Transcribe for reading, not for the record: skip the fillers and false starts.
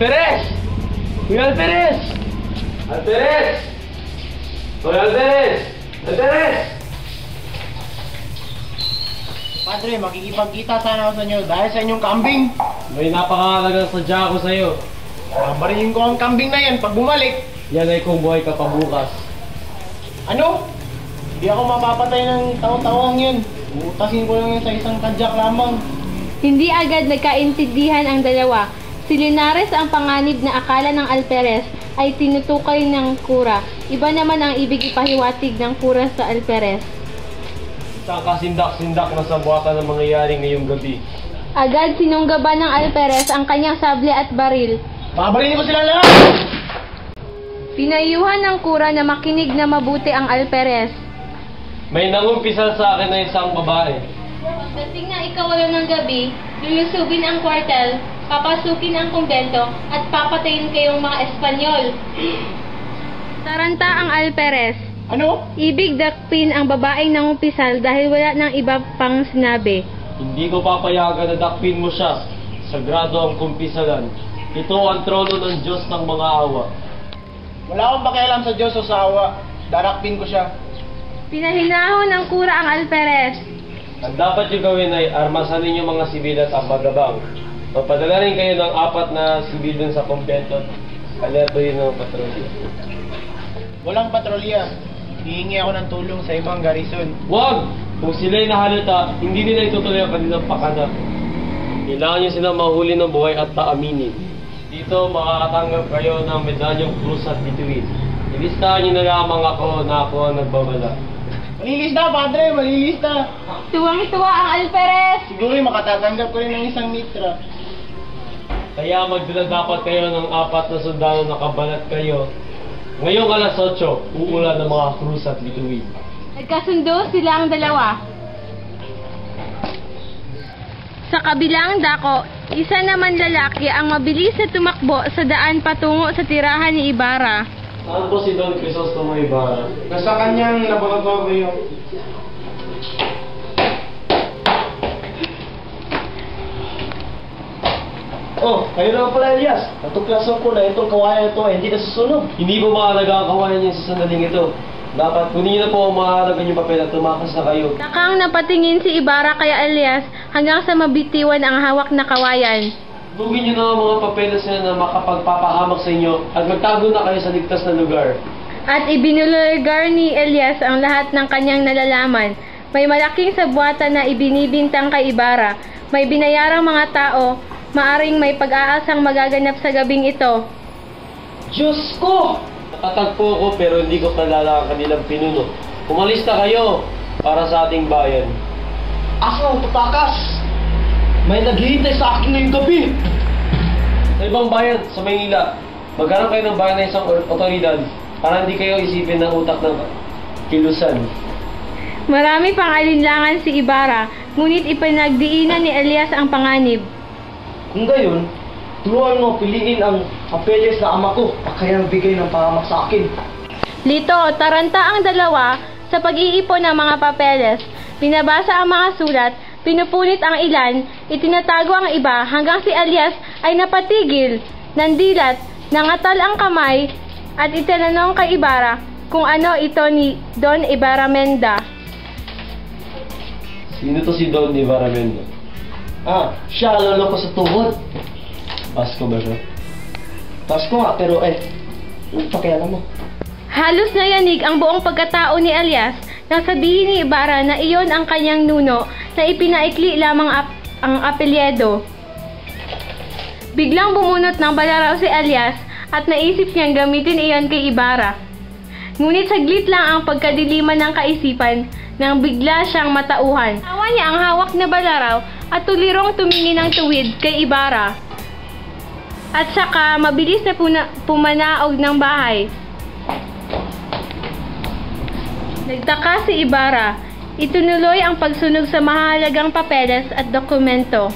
Alperes! Kuya Alperes! Alperes! Kuya Alperes! Alperes! Padre, makikipagkita sana ako sa inyo dahil sa inyong kambing. May napakahalagang sadya ako sa'yo. Barihin ko ang kambing na yan pag bumalik. Yan ay kung buhay ka pa bukas. Ano? Hindi ako mapapatay ng taon-taong yun. Uutasin ko lang yan sa isang tadyak lamang. Hindi agad nagkaintindihan ang dalawa. Si Linares ang panganib na akala ng Alperes ay tinutukoy ng kura. Iba naman ang ibig ipahiwatig ng kura sa Alperes. Isang kasindak-sindak na sabuatan ng mangyayari ngayong gabi. Agad sinunggaban ng Alperes ang kanyang sable at baril. Babarilin ko sila lahat! Pinayuhan ng kura na makinig na mabuti ang Alperes. May nangumpisal sa akin na isang babae. Pagdating na ikawalo ng gabi, lulusubin ang kwartel, papasukin ang kumbento, at papatayin kayong mga Espanyol. Taranta ang Alperes. Ano? Ibig dakpin ang babaeng nangumpisal dahil wala nang iba pang sinabi. Hindi ko papayagan na dakpin mo siya. Sagrado ang kumpisalan. Ito ang trono ng Diyos ng mga awa. Wala akong pakialam sa Diyos o sa awa. Darakpin ko siya. Pinahinahon ng kura ang Alperes. Ang dapat nyo gawin ay armasan ninyo mga sibil at abagabang. Magpadala rin kayo ng 4 na sibil dun sa kumpento. Alerto yun ng patrolya. Walang patrolya. Hihingi ako ng tulong sa ibang garrison. Wag! Kung sila'y nahalata, hindi nila itutuloy ang kanilang pakana. Kailangan nyo silang mahuli ng buhay at taaminin. Dito makakatanggap kayo ng medalyong krus at bituin. Ilistahan nyo na lamang ako na ako ang nagbabala. Malilista, Padre! Malilista! Tuwang-tuwa ang Alperes. Siguro makatatanggap ko rin ng isang mitra. Kaya magdala dapat kayo ng 4 na sundalo na kabalat kayo. Ngayong alas 8, uulan ng mga krus at bituin. Nagkasundo sila ang dalawa. Sa kabilang dako, isa naman lalaki ang mabilis na tumakbo sa daan patungo sa tirahan ni Ibarra. Saan po si Don Crisostomo Ibarra? Nasa kanyang laboratorio. Oh, kayo naman pala, Elias. Natuklasan ko na itong kawayan ito ay hindi nasusunog. Hindi po mahalaga ang kawayan niya sa sandaling ito. Dapat kunin niyo na po ang mahalaga niyong papel at tumakas na kayo. Takang napatingin si Ibarra kay Elias hanggang sa mabitiwan ang hawak na kawayan. Tugin niyo na ang mga papeles niya na makapagpapahamak sa inyo at magtago na kayo sa ligtas na lugar. At ibinulgar ni Elias ang lahat ng kanyang nalalaman. May malaking sabuatan na ibinibintang kay Ibarra. May binayarang mga tao, maaring may pag-aasang magaganap sa gabing ito. Diyos ko! Nakatagpo ko pero hindi ko kalala ang kanilang pinuno. Umalis na kayo para sa ating bayan. Ako, tutakas! May naghihintay sa akin ngayong gabi! Sa ibang bayan, sa Maynila, maghanap kayo ng bayan na isang otoridad para hindi kayo isipin ng utak ng kilusan. Marami pang alinlangan si Ibarra, ngunit ipinagdiinan ni Elias ang panganib. Kung gayon, turuan mo piliin ang papeles na ama ko at kayang bigay ng pahamak sa akin. Lito, taranta ang dalawa sa pag-iipon ng mga papeles. Binabasa ang mga sulat, pinupunit ang ilan, itinatago ang iba hanggang si Elias ay napatigil, nandilat, nangatal ang kamay at itinanong kay Ibarra kung ano ito ni Don Ibarramenda. Sino to si Don Ibarramenda? Siya lolo ko sa tuhod. Pasko ba siya? Pasko nga, pero pakialam mo. Halos nayanig ang buong pagkatao ni Elias nang sabihin ni Ibarra na iyon ang kanyang nuno na ipinaikli lamang ang apelyedo. Biglang bumunot ng balaraw si Elias at naisip niyang gamitin iyon kay Ibarra. Ngunit saglit lang ang pagkadiliman ng kaisipan nang bigla siyang matauhan. Tawa niya ang hawak na balaraw at tulirong tumingin ng tuwid kay Ibarra. At saka mabilis na pumanaog ng bahay. Nagtaka si Ibarra. Itunuloy ang pagsunog sa mahalagang papeles at dokumento.